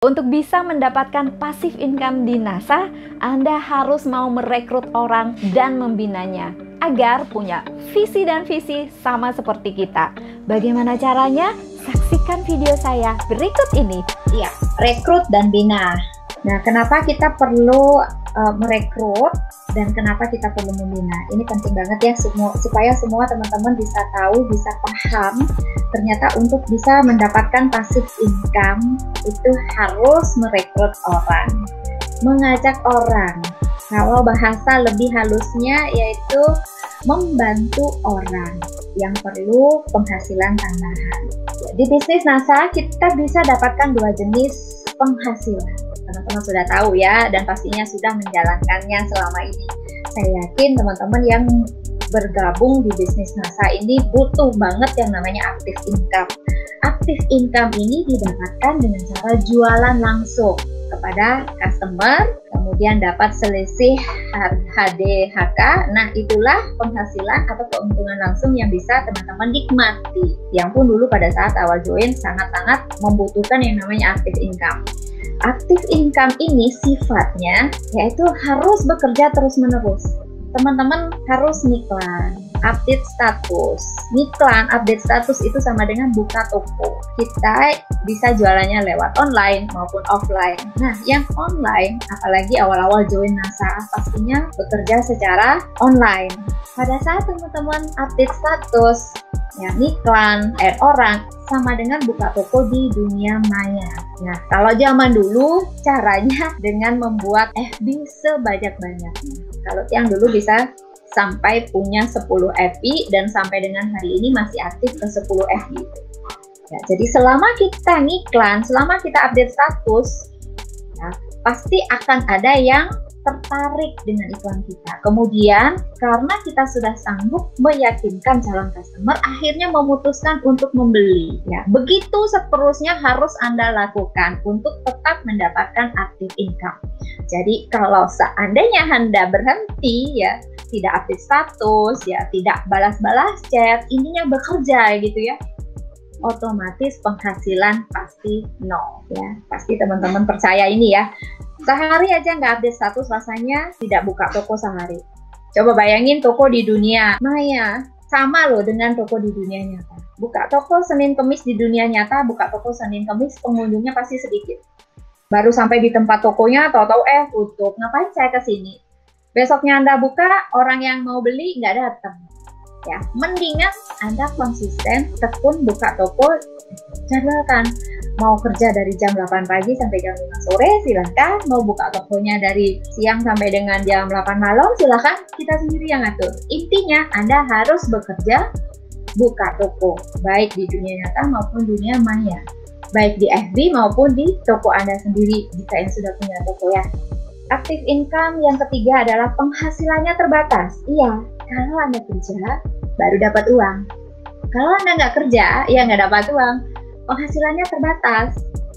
Untuk bisa mendapatkan passive income di NASA, Anda harus mau merekrut orang dan membinanya agar punya visi dan visi sama seperti kita. Bagaimana caranya? Saksikan video saya berikut ini. Iya, rekrut dan bina. Nah, kenapa kita perlu merekrut dan kenapa kita perlu membina? Ini penting banget ya, supaya semua teman-teman bisa tahu, bisa paham. Ternyata untuk bisa mendapatkan passive income itu harus merekrut orang, mengajak orang. Kalau bahasa lebih halusnya yaitu membantu orang yang perlu penghasilan tambahan. Di bisnis NASA kita bisa dapatkan dua jenis penghasilan. Teman-teman sudah tahu ya, dan pastinya sudah menjalankannya selama ini. Saya yakin teman-teman yang bergabung di bisnis NASA ini butuh banget yang namanya active income. Active income ini didapatkan dengan cara jualan langsung kepada customer, kemudian dapat selisih HDHK. Nah, itulah penghasilan atau keuntungan langsung yang bisa teman-teman nikmati. Yang pun dulu pada saat awal join sangat-sangat membutuhkan yang namanya active income. Active income ini sifatnya yaitu harus bekerja terus-menerus. Teman-teman harus ngiklan, update status. Ngiklan, update status itu sama dengan buka toko. Kita bisa jualannya lewat online maupun offline. Nah, yang online, apalagi awal-awal join NASA, pastinya bekerja secara online. Pada saat teman-teman update status, ya ngiklan, add orang, sama dengan buka toko di dunia maya. Nah, kalau zaman dulu caranya dengan membuat FB sebanyak-banyaknya. Kalau yang dulu bisa sampai punya 10 FB dan sampai dengan hari ini masih aktif ke 10 FB. Ya, jadi selama kita ngiklan, selama kita update status, ya, pasti akan ada yang tertarik dengan iklan kita. Kemudian karena kita sudah sanggup meyakinkan calon customer, akhirnya memutuskan untuk membeli. Ya, begitu seterusnya harus Anda lakukan untuk tetap mendapatkan active income. Jadi kalau seandainya Anda berhenti, ya tidak update status, ya tidak balas-balas chat, intinya bekerja gitu ya, otomatis penghasilan pasti nol ya. Pasti teman-teman percaya ini ya. Sehari aja nggak update status, rasanya tidak buka toko sehari. Coba bayangin toko di dunia maya sama loh dengan toko di dunia nyata. Buka toko Senin Kemis di dunia nyata, buka toko Senin Kemis pengunjungnya pasti sedikit. Baru sampai di tempat tokonya, tahu-tahu tutup. Ngapain saya ke sini? Besoknya Anda buka, orang yang mau beli nggak datang. Ya, mendingan Anda konsisten, tekun buka toko, jadwalkan. Mau kerja dari jam 8 pagi sampai jam 5 sore, silahkan. Mau buka tokonya dari siang sampai dengan jam 8 malam, silahkan. Kita sendiri yang ngatur. Intinya, Anda harus bekerja, buka toko, baik di dunia nyata maupun dunia maya. Baik di FB maupun di toko Anda sendiri, jika yang sudah punya toko ya. Active income yang ketiga adalah penghasilannya terbatas. Iya, kalau Anda kerja, baru dapat uang. Kalau Anda nggak kerja, ya nggak dapat uang. Penghasilannya terbatas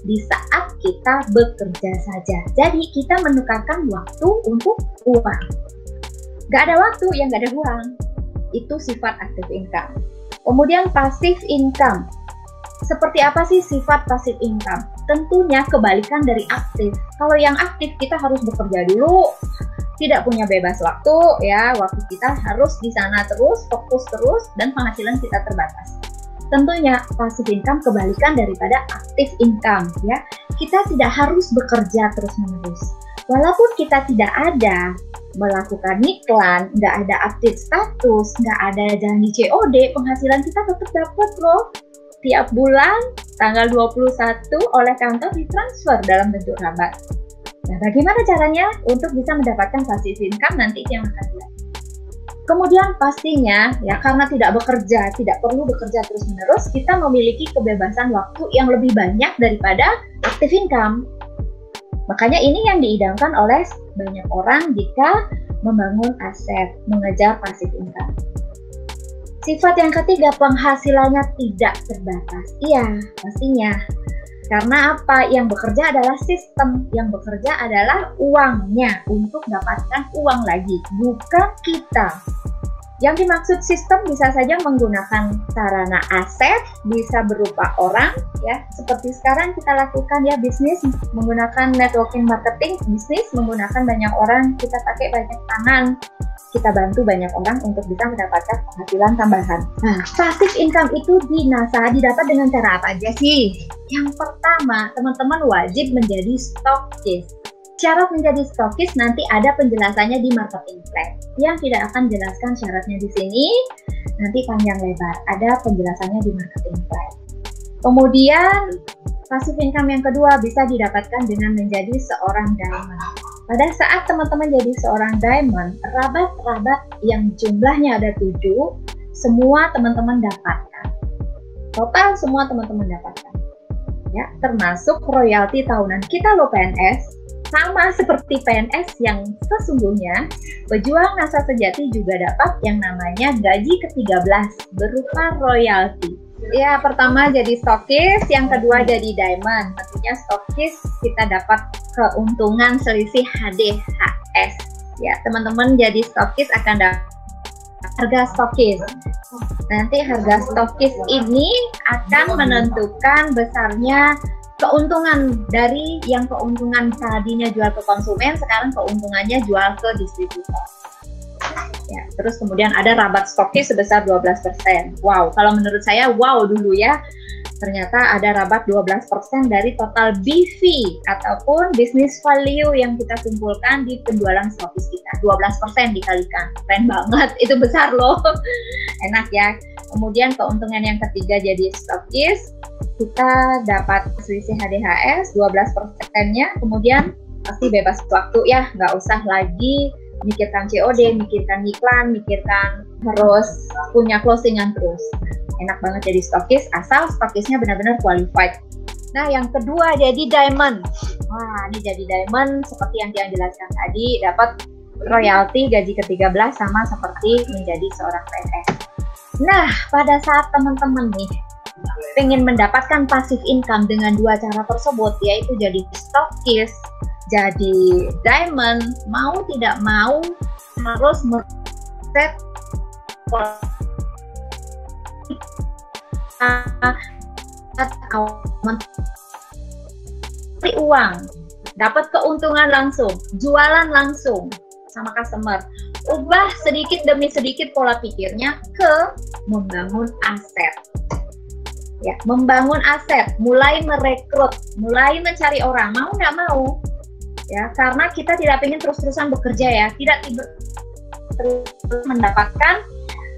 di saat kita bekerja saja. Jadi kita menukarkan waktu untuk uang. Nggak ada waktu, ya nggak ada uang. Itu sifat active income. Kemudian passive income. Seperti apa sih sifat passive income? Tentunya kebalikan dari aktif. Kalau yang aktif kita harus bekerja dulu, tidak punya bebas waktu ya, waktu kita harus di sana terus, fokus terus, dan penghasilan kita terbatas. Tentunya passive income kebalikan daripada active income ya. Kita tidak harus bekerja terus-menerus. Walaupun kita tidak ada melakukan iklan, nggak ada update status, nggak ada janji COD, penghasilan kita tetap dapat loh. Tiap bulan tanggal 21 oleh kantor ditransfer dalam bentuk rabat. Nah, bagaimana caranya untuk bisa mendapatkan passive income nanti yang akan lihat. Kemudian pastinya ya, karena tidak perlu bekerja terus-menerus, kita memiliki kebebasan waktu yang lebih banyak daripada active income. Makanya ini yang diidamkan oleh banyak orang jika membangun aset, mengejar passive income. Sifat yang ketiga, penghasilannya tidak terbatas. Iya, pastinya. Karena apa? Yang bekerja adalah sistem, yang bekerja adalah uangnya untuk dapatkan uang lagi, bukan kita. Yang dimaksud sistem bisa saja menggunakan sarana aset, bisa berupa orang, ya. Seperti sekarang kita lakukan ya bisnis menggunakan networking marketing, bisnis menggunakan banyak orang, kita pakai banyak tangan, kita bantu banyak orang untuk bisa mendapatkan penghasilan tambahan. Nah, passive income itu di NASA didapat dengan cara apa aja sih? Yang pertama, teman-teman wajib menjadi stokis. Syarat menjadi stokis nanti ada penjelasannya di marketing plan. Yang tidak akan jelaskan syaratnya di sini, nanti panjang lebar. Ada penjelasannya di marketing plan. Kemudian, passive income yang kedua bisa didapatkan dengan menjadi seorang diamond. Pada saat teman-teman jadi seorang diamond, rabat-rabat yang jumlahnya ada 7, semua teman-teman dapatkan. Total semua teman-teman dapatkan. Ya, termasuk royalti tahunan. Kita loh PNS, sama seperti PNS yang sesungguhnya, pejuang NASA sejati juga dapat yang namanya gaji ke-13 berupa royalti. Ya, pertama jadi stokis, yang kedua jadi diamond. Tentunya stokis kita dapat keuntungan selisih HDHS. Ya, teman-teman jadi stokis akan dapat harga stokis. Nanti harga stokis ini akan menentukan besarnya keuntungan dari yang keuntungan tadinya jual ke konsumen, sekarang keuntungannya jual ke distributor. Ya, terus kemudian ada rabat stokis sebesar 12%. Wow, kalau menurut saya wow dulu ya. Ternyata ada rabat 12% dari total BV ataupun business value yang kita kumpulkan di penjualan stokis kita. 12% dikalikan. Keren banget, itu besar loh. Enak ya. Kemudian keuntungan yang ketiga jadi stokis, kita dapat selisih HDHS 12%-nya, kemudian pasti bebas waktu ya, nggak usah lagi mikirkan COD, mikirkan iklan, mikirkan harus punya closingan terus. Enak banget jadi stokis, asal stokisnya benar-benar qualified. Nah, yang kedua jadi diamond. Wah, ini jadi diamond seperti yang dia jelaskan tadi, dapat royalti gaji ke-13 sama seperti menjadi seorang PNS. Nah, pada saat teman-teman nih pengen mendapatkan passive income dengan dua cara tersebut, yaitu jadi stokis, jadi diamond, mau tidak mau harus set uang, dapat keuntungan langsung, jualan langsung sama customer. Ubah sedikit demi sedikit pola pikirnya ke membangun aset. Ya, membangun aset, mulai merekrut, mulai mencari orang, mau nggak mau. Ya, karena kita tidak ingin terus-terusan bekerja ya, tidak terus mendapatkan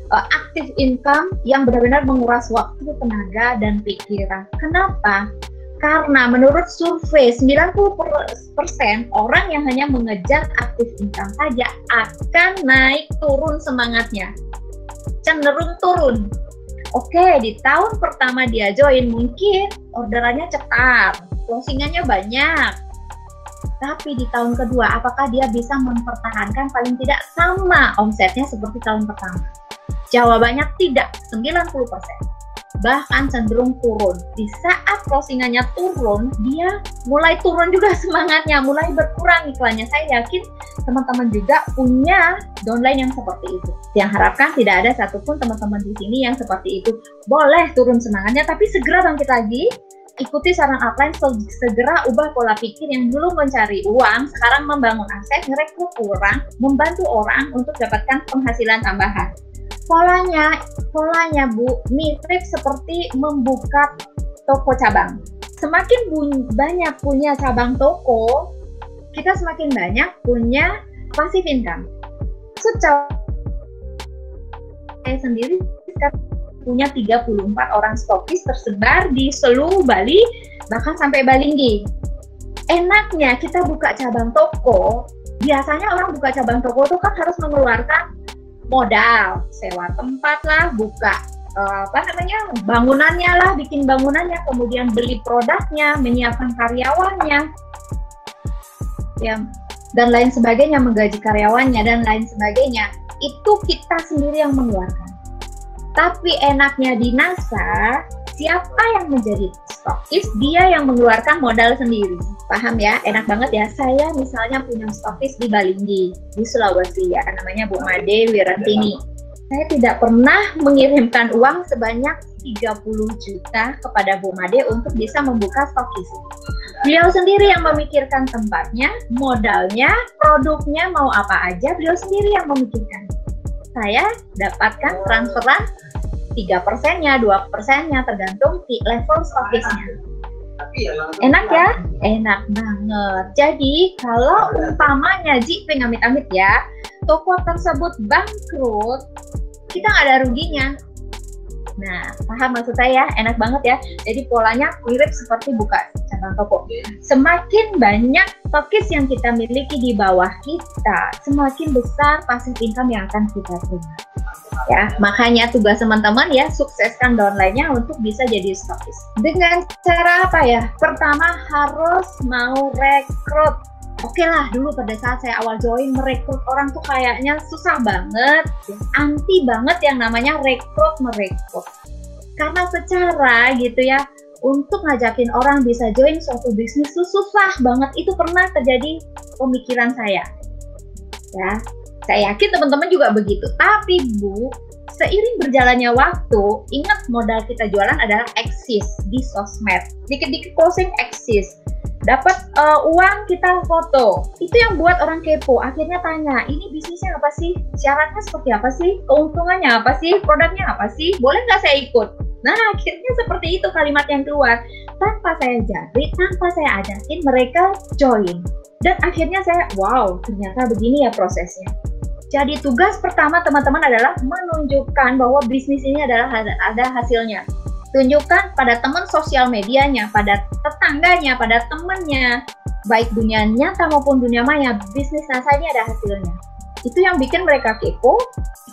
active income yang benar-benar menguras waktu, tenaga, dan pikiran. Kenapa? Karena menurut survei 90% orang yang hanya mengejar active income saja akan naik turun semangatnya, cenderung turun. Oke, di tahun pertama dia join mungkin orderannya cepat, closingannya banyak. Tapi di tahun kedua, apakah dia bisa mempertahankan paling tidak sama omsetnya seperti tahun pertama? Jawabannya tidak, 90%. Bahkan cenderung turun. Di saat closingannya turun, dia mulai turun juga semangatnya, mulai berkurang iklannya. Saya yakin teman-teman juga punya downline yang seperti itu. Yang harapkan tidak ada satupun teman-teman di sini yang seperti itu. Boleh turun semangatnya, tapi segera bangkit lagi. Ikuti saran upline, segera ubah pola pikir yang dulu mencari uang, sekarang membangun aset, merekrut orang, membantu orang untuk dapatkan penghasilan tambahan. Polanya Bu, mirip seperti membuka toko cabang. Semakin banyak punya cabang toko, kita semakin banyak punya passive income. Saya sendiri punya 34 orang stokis tersebar di seluruh Bali, bahkan sampai Balinggi. Enaknya kita buka cabang toko, biasanya orang buka cabang toko itu kan harus mengeluarkan modal, sewa tempat lah, buka bangunannya lah, bikin bangunannya, kemudian beli produknya, menyiapkan karyawannya, ya, dan lain sebagainya, menggaji karyawannya dan lain sebagainya. Itu kita sendiri yang mengeluarkan. Tapi enaknya di NASA, siapa yang menjadi stokis, dia yang mengeluarkan modal sendiri. Paham ya? Enak banget ya. Saya misalnya punya stokis di Balinggi, di Sulawesi ya, namanya Bu Made Wirantini. Saya tidak pernah mengirimkan uang sebanyak 30 juta kepada Bu Made untuk bisa membuka stokis. Beliau sendiri yang memikirkan tempatnya, modalnya, produknya mau apa aja, beliau sendiri yang memikirkan. Saya dapatkan transferan 3%-nya, 2%-nya, tergantung di level stokisnya. Enak ya? Enak banget. Jadi kalau umpamanya amit-amit ya, toko tersebut bangkrut, kita nggak ada ruginya. Nah, paham maksud saya? Enak banget ya. Jadi polanya mirip seperti buka cabang toko. Semakin banyak stokis yang kita miliki di bawah kita, semakin besar passive income yang akan kita terima. Ya, makanya tugas teman-teman ya, sukseskan downline-nya untuk bisa jadi stokis. Dengan cara apa ya? Pertama harus mau rekrut. Oke lah, dulu pada saat saya awal join merekrut orang tuh kayaknya susah banget, anti banget yang namanya merekrut. Karena secara gitu ya, untuk ngajakin orang bisa join suatu bisnis tuh susah banget. Itu pernah terjadi pemikiran saya. Ya, saya yakin teman-teman juga begitu. Tapi Bu, seiring berjalannya waktu, ingat modal kita jualan adalah eksis di sosmed. Dikit-dikit closing eksis. Dapat uang kita foto, itu yang buat orang kepo. Akhirnya tanya, ini bisnisnya apa sih? Syaratnya seperti apa sih? Keuntungannya apa sih? Produknya apa sih? Boleh nggak saya ikut? Nah, akhirnya seperti itu kalimat yang keluar. Tanpa saya jari, tanpa saya ajakin, mereka join. Dan akhirnya saya, wow, ternyata begini ya prosesnya. Jadi tugas pertama teman-teman adalah menunjukkan bahwa bisnis ini adalah ada hasilnya. Tunjukkan pada teman sosial medianya, pada tetangganya, pada temannya, baik dunia nyata maupun dunia maya, bisnis NASA ini ada hasilnya. Itu yang bikin mereka kepo,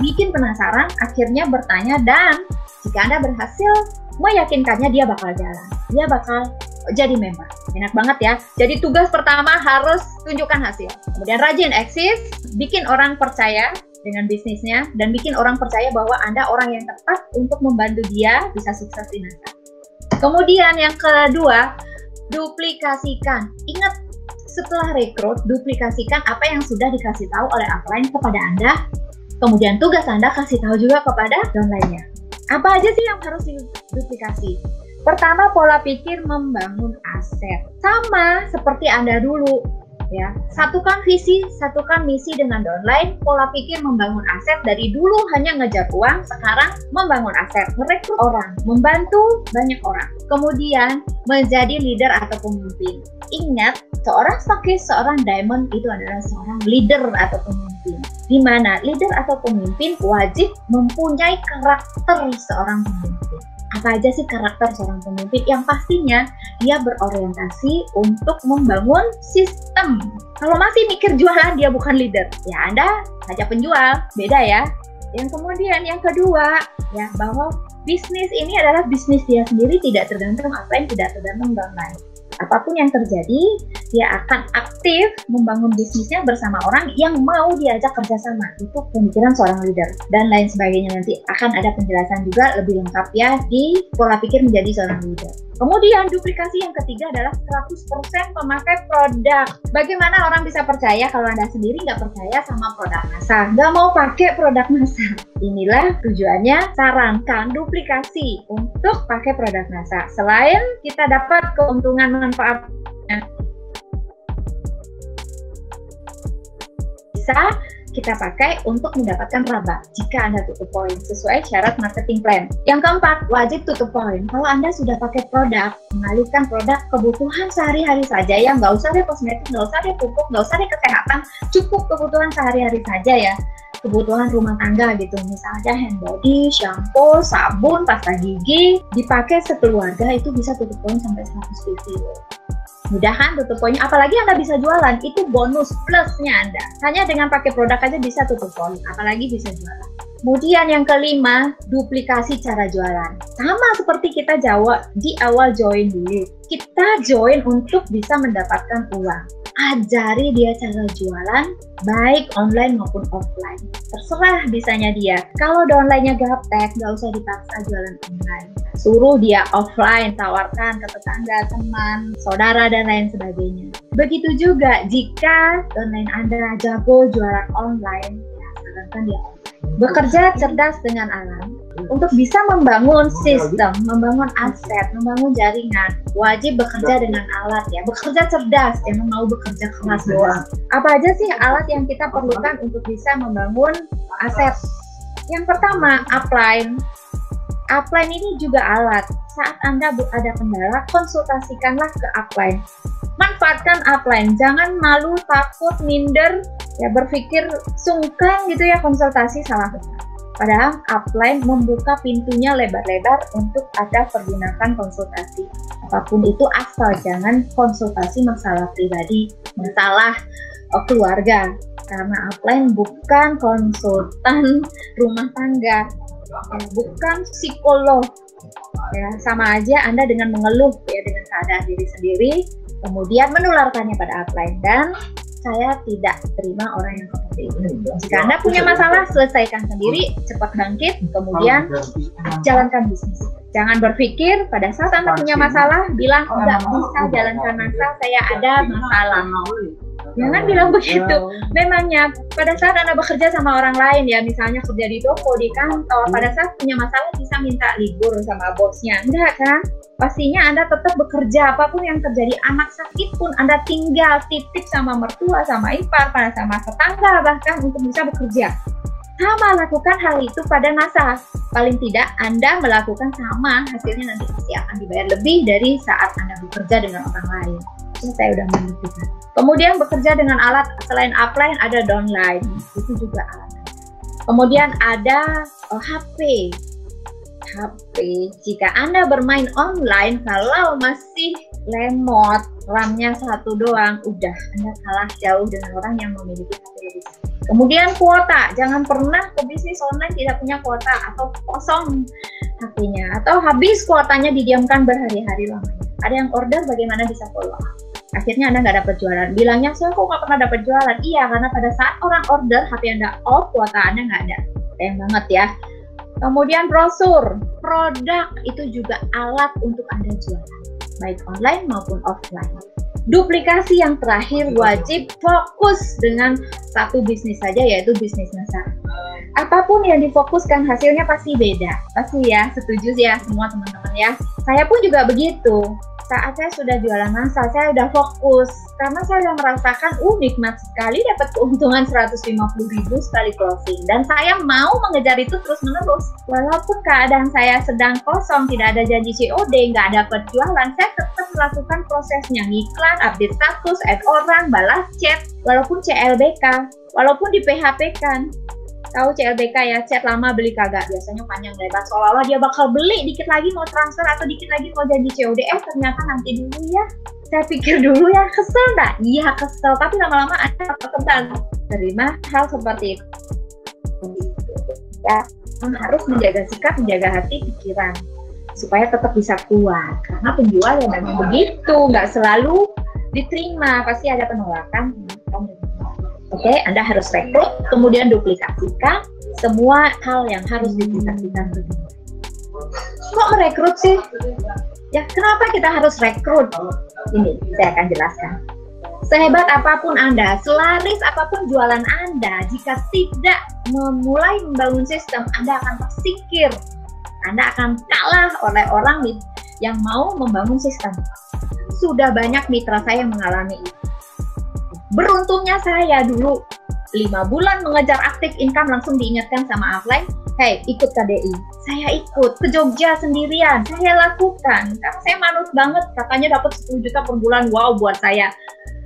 bikin penasaran, akhirnya bertanya, dan jika Anda berhasil meyakinkannya, dia bakal jalan, dia bakal jadi member. Enak banget ya. Jadi tugas pertama harus tunjukkan hasil. Kemudian rajin eksis, bikin orang percaya dengan bisnisnya, dan bikin orang percaya bahwa Anda orang yang tepat untuk membantu dia bisa sukses di NASA. Kemudian yang kedua, duplikasikan. Ingat, setelah rekrut, duplikasikan apa yang sudah dikasih tahu oleh upline kepada Anda. Kemudian tugas Anda kasih tahu juga kepada downline-nya. Apa aja sih yang harus diduplikasi? Pertama, pola pikir membangun aset. Sama seperti Anda dulu. Ya, satukan visi, satukan misi dengan downline. Pola pikir membangun aset, dari dulu hanya ngejar uang, sekarang membangun aset, merekrut orang, membantu banyak orang. Kemudian menjadi leader atau pemimpin. Ingat, seorang stokis, seorang diamond itu adalah seorang leader atau pemimpin. Di mana leader atau pemimpin wajib mempunyai karakter seorang pemimpin. Apa aja sih karakter seorang pemimpin? Yang pastinya dia berorientasi untuk membangun sistem. Kalau masih mikir jualan, dia bukan leader. Ya, Anda ajak penjual, beda ya. Yang kemudian yang kedua, ya, bahwa bisnis ini adalah bisnis dia sendiri, tidak tergantung apa yang tidak tergantung downline. Apapun yang terjadi, dia akan aktif membangun bisnisnya bersama orang yang mau diajak kerjasama. Itu pemikiran seorang leader. Dan lain sebagainya, nanti akan ada penjelasan juga lebih lengkap ya di pola pikir menjadi seorang leader. Kemudian duplikasi yang ketiga adalah 100% pemakai produk. Bagaimana orang bisa percaya kalau Anda sendiri nggak percaya sama produk NASA? Nggak mau pakai produk NASA. Inilah tujuannya, sarankan duplikasi untuk pakai produk NASA. Selain kita dapat keuntungan manfaat, bisa kita pakai untuk mendapatkan raba jika Anda tutup poin sesuai syarat marketing plan. Yang keempat, wajib tutup poin. Kalau Anda sudah pakai produk, mengalihkan produk kebutuhan sehari-hari saja ya, nggak usah deh kosmetik, nggak usah deh pupuk, nggak usah deh kesehatan, cukup kebutuhan sehari-hari saja ya. Kebutuhan rumah tangga gitu, misalnya hand body, shampoo, sabun, pasta gigi, dipakai sekeluarga itu bisa tutup poin sampai 100 cc. Mudahan tutup poinnya, apalagi Anda bisa jualan, itu bonus plusnya Anda. Hanya dengan pakai produk aja bisa tutup poin, apalagi bisa jualan. Kemudian yang kelima, duplikasi cara jualan. Sama seperti kita jawab di awal join dulu. Kita join untuk bisa mendapatkan uang. Ajari dia cara jualan, baik online maupun offline. Terserah bisanya dia. Kalau online-nya gaptek, nggak usah dipaksa jualan online. Suruh dia offline, tawarkan ke tetangga, teman, saudara, dan lain sebagainya. Begitu juga jika online Anda jago jualan online, ya sarankan dia online. bekerja cerdas dengan alam. Untuk bisa membangun sistem, membangun aset, membangun jaringan, wajib bekerja dengan alat ya. Bekerja cerdas, jangan mau bekerja keras doang. Apa aja sih alat yang kita perlukan untuk bisa membangun aset? Yang pertama, upline. Upline ini juga alat. Saat Anda ada kendala, konsultasikanlah ke upline. Manfaatkan upline, jangan malu, takut, minder, ya berpikir sungkan gitu ya konsultasi, salah besar. Padahal upline membuka pintunya lebar-lebar untuk Anda pergunakan konsultasi. Apapun itu asal jangan konsultasi masalah pribadi, masalah keluarga. Karena upline bukan konsultan rumah tangga, bukan psikolog. Ya, sama aja Anda dengan mengeluh ya dengan keadaan diri sendiri, kemudian menularkannya pada upline. Dan saya tidak terima orang yang seperti itu. Jika Anda punya masalah, selesaikan sendiri, cepat bangkit, kemudian jalankan bisnis. Jangan berpikir pada saat Anda punya masalah, bilang nggak bisa jalankan masalah, saya ada masalah. Jangan bilang begitu. Memangnya pada saat Anda bekerja sama orang lain ya, misalnya kerja di toko, di kantor, pada saat punya masalah bisa minta libur sama bosnya. Enggak kan? Pastinya Anda tetap bekerja, apapun yang terjadi, anak sakit pun Anda tinggal titip sama mertua, sama ipar, sama tetangga bahkan untuk bisa bekerja. Sama lakukan hal itu pada NASA. Paling tidak Anda melakukan sama, hasilnya nanti pasti akan dibayar lebih dari saat Anda bekerja dengan orang lain. Ini saya udah membuktikan. Kemudian bekerja dengan alat selain upline ada downline, itu juga alat. Kemudian ada HP. Jika Anda bermain online, kalau masih lemot, RAM-nya satu doang, udah Anda kalah jauh dengan orang yang memiliki HP lebih. Kemudian kuota, jangan pernah pebisnis online tidak punya kuota atau kosong HP-nya atau habis kuotanya didiamkan berhari-hari lamanya. Ada yang order, bagaimana bisa follow up? Akhirnya Anda nggak dapat jualan. Bilangnya, saya kok nggak pernah dapat jualan? Iya, karena pada saat orang order, HP Anda off, kuota Anda nggak ada. Sayang banget ya. Kemudian brosur, produk itu juga alat untuk Anda jualan, baik online maupun offline. Duplikasi yang terakhir, wajib fokus dengan satu bisnis saja, yaitu bisnis NASA. Apapun yang difokuskan hasilnya pasti beda. Pasti ya, setuju ya semua teman-teman ya. Saya pun juga begitu. Saat saya sudah jualan NASA, saya udah fokus. Karena saya udah merasakan, nikmat sekali dapat keuntungan 150.000 sekali closing. Dan saya mau mengejar itu terus-menerus. Walaupun keadaan saya sedang kosong, tidak ada janji COD, nggak dapat jualan, saya tetap melakukan prosesnya. Ngiklan, update status, add orang, balas chat, walaupun CLBK, walaupun di PHP kan. Tahu CLBK ya, chat lama beli kagak, biasanya panjang lebar, seolah-olah dia bakal beli, dikit lagi mau transfer atau dikit lagi mau janji COD, ternyata nanti dulu ya, saya pikir dulu ya, kesel nggak? Iya kesel, tapi lama-lama ada perkembangan terima hal seperti itu. Ya, harus menjaga sikap, menjaga hati, pikiran, supaya tetap bisa kuat, karena penjual yang memang begitu, nggak selalu diterima, pasti ada penolakan. Oke, Anda harus rekrut, kemudian duplikasikan semua hal yang harus duplikasikan. Kok merekrut sih? Ya, kenapa kita harus rekrut? Ini saya akan jelaskan. Sehebat apapun Anda, selaris apapun jualan Anda, jika tidak memulai membangun sistem, Anda akan tersingkir. Anda akan kalah oleh orang yang mau membangun sistem. Sudah banyak mitra saya yang mengalami itu. Beruntungnya saya dulu 5 bulan mengejar aktif income langsung diingatkan sama upline, hey ikut KDI. Saya ikut ke Jogja sendirian, saya lakukan karena saya manut banget, katanya dapat 10 juta per bulan. Wow, buat saya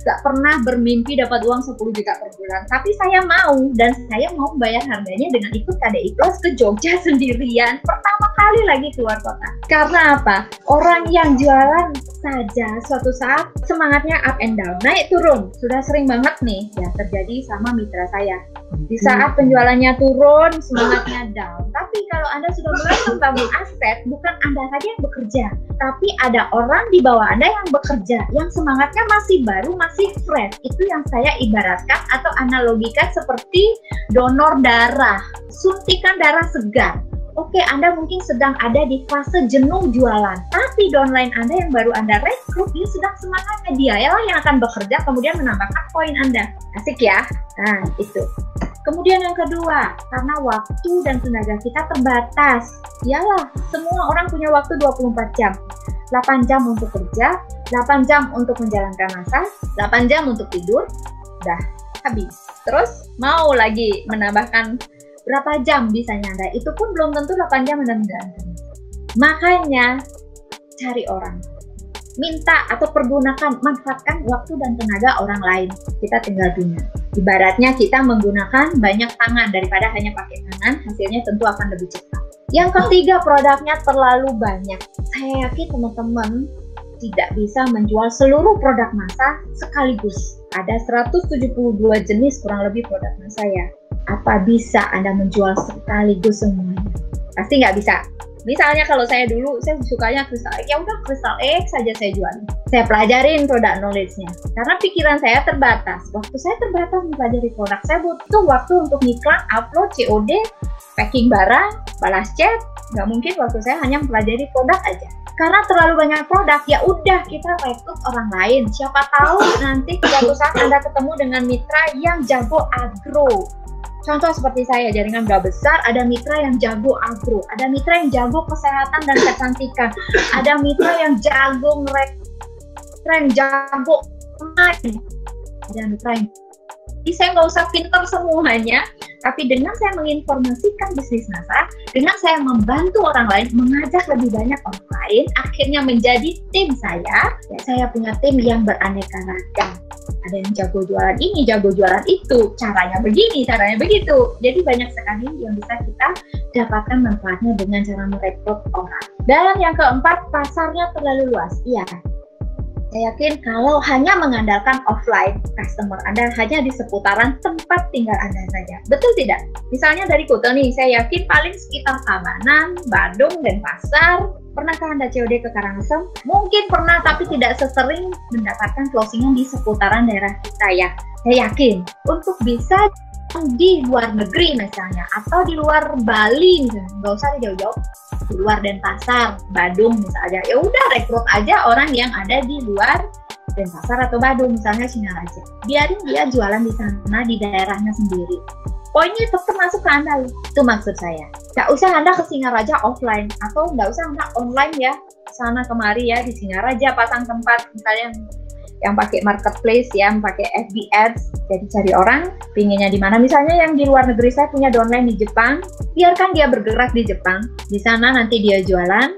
gak pernah bermimpi dapat uang 10 juta per bulan, tapi saya mau, dan saya mau bayar harganya dengan ikut KDI Plus ke Jogja sendirian, pertama kali lagi keluar kota. Karena apa? Orang yang jualan saja suatu saat semangatnya up and down, naik turun, sudah sering banget nih ya terjadi sama mitra saya. Di saat penjualannya turun, semangatnya down. Tapi kalau Anda sudah mulai membangun aset, bukan Anda saja yang bekerja, tapi ada orang di bawah Anda yang bekerja, yang semangatnya masih baru, masih fresh. Itu yang saya ibaratkan atau analogikan seperti donor darah, suntikan darah segar. Oke, Anda mungkin sedang ada di fase jenuh jualan, tapi downline Anda yang baru Anda rekrut, dia sedang semangatnya, dia yang akan bekerja kemudian menambahkan poin Anda. Asik ya? Nah, itu. Kemudian yang kedua, karena waktu dan tenaga kita terbatas. Iyalah, semua orang punya waktu 24 jam. 8 jam untuk kerja, 8 jam untuk menjalankan masa, 8 jam untuk tidur, dah habis. Terus mau lagi menambahkan berapa jam bisanya Anda, itu pun belum tentu 8 jam Anda menjalankan. Makanya cari orang, minta atau pergunakan, manfaatkan waktu dan tenaga orang lain. Kita tinggal dunia. Ibaratnya kita menggunakan banyak tangan daripada hanya pakai tangan, hasilnya tentu akan lebih cepat. Yang ketiga, produknya terlalu banyak. Saya yakin teman-teman tidak bisa menjual seluruh produk masa sekaligus. Ada 172 jenis kurang lebih produk masa ya. Apa bisa Anda menjual sekaligus semuanya? Pasti nggak bisa. Misalnya kalau saya dulu, saya sukanya Crystal X, ya udah Crystal X saja saya jual. Saya pelajarin produk knowledge-nya. Karena pikiran saya terbatas. Waktu saya terbatas mempelajari produk. Saya butuh waktu untuk ngiklan, upload, COD, packing barang, balas chat. Nggak mungkin waktu saya hanya mempelajari produk aja. Karena terlalu banyak produk, ya udah kita rekrut orang lain. Siapa tahu nanti suatu saat Anda ketemu dengan mitra yang jago agro. Contoh seperti saya, jaringan nggak besar, ada mitra yang jago agro, ada mitra yang jago kesehatan dan kecantikan, ada mitra yang jago mitra yang jago main, ada mitra yang... Jadi saya nggak usah pinter semuanya, tapi dengan saya menginformasikan bisnis NASA, dengan saya membantu orang lain, mengajak lebih banyak orang lain, akhirnya menjadi tim saya. Ya, saya punya tim yang beraneka ragam. Ada yang jago jualan ini, jago jualan itu, caranya begini, caranya begitu. Jadi banyak sekali yang bisa kita dapatkan manfaatnya dengan cara merekrut orang. Dan yang keempat, pasarnya terlalu luas. Iya, saya yakin kalau hanya mengandalkan offline customer Anda hanya di seputaran tempat tinggal Anda saja. Betul tidak? Misalnya dari Kuta nih, saya yakin paling sekitar Tabanan, Badung, dan Pasar. Pernahkah Anda COD ke Karangasem? Mungkin pernah, tapi tidak sesering mendapatkan closingan di seputaran daerah kita ya. Saya yakin untuk bisa di luar negeri misalnya, atau di luar Bali misalnya, nggak usah jauh-jauh, di luar Denpasar, Badung misalnya, ya udah rekrut aja orang yang ada di luar Denpasar atau Badung misalnya Singaraja, biarin dia jualan di sana di daerahnya sendiri. Poinnya tetap masuk ke Anda, itu maksud saya. Nggak usah Anda ke Singaraja offline, atau nggak usah Anda online ya, sana kemari ya, di Singaraja pasang tempat misalnya yang pakai marketplace, yang pakai FB Ads. Jadi cari orang, pinginnya di mana. Misalnya yang di luar negeri, saya punya downline di Jepang, biarkan dia bergerak di Jepang. Di sana nanti dia jualan,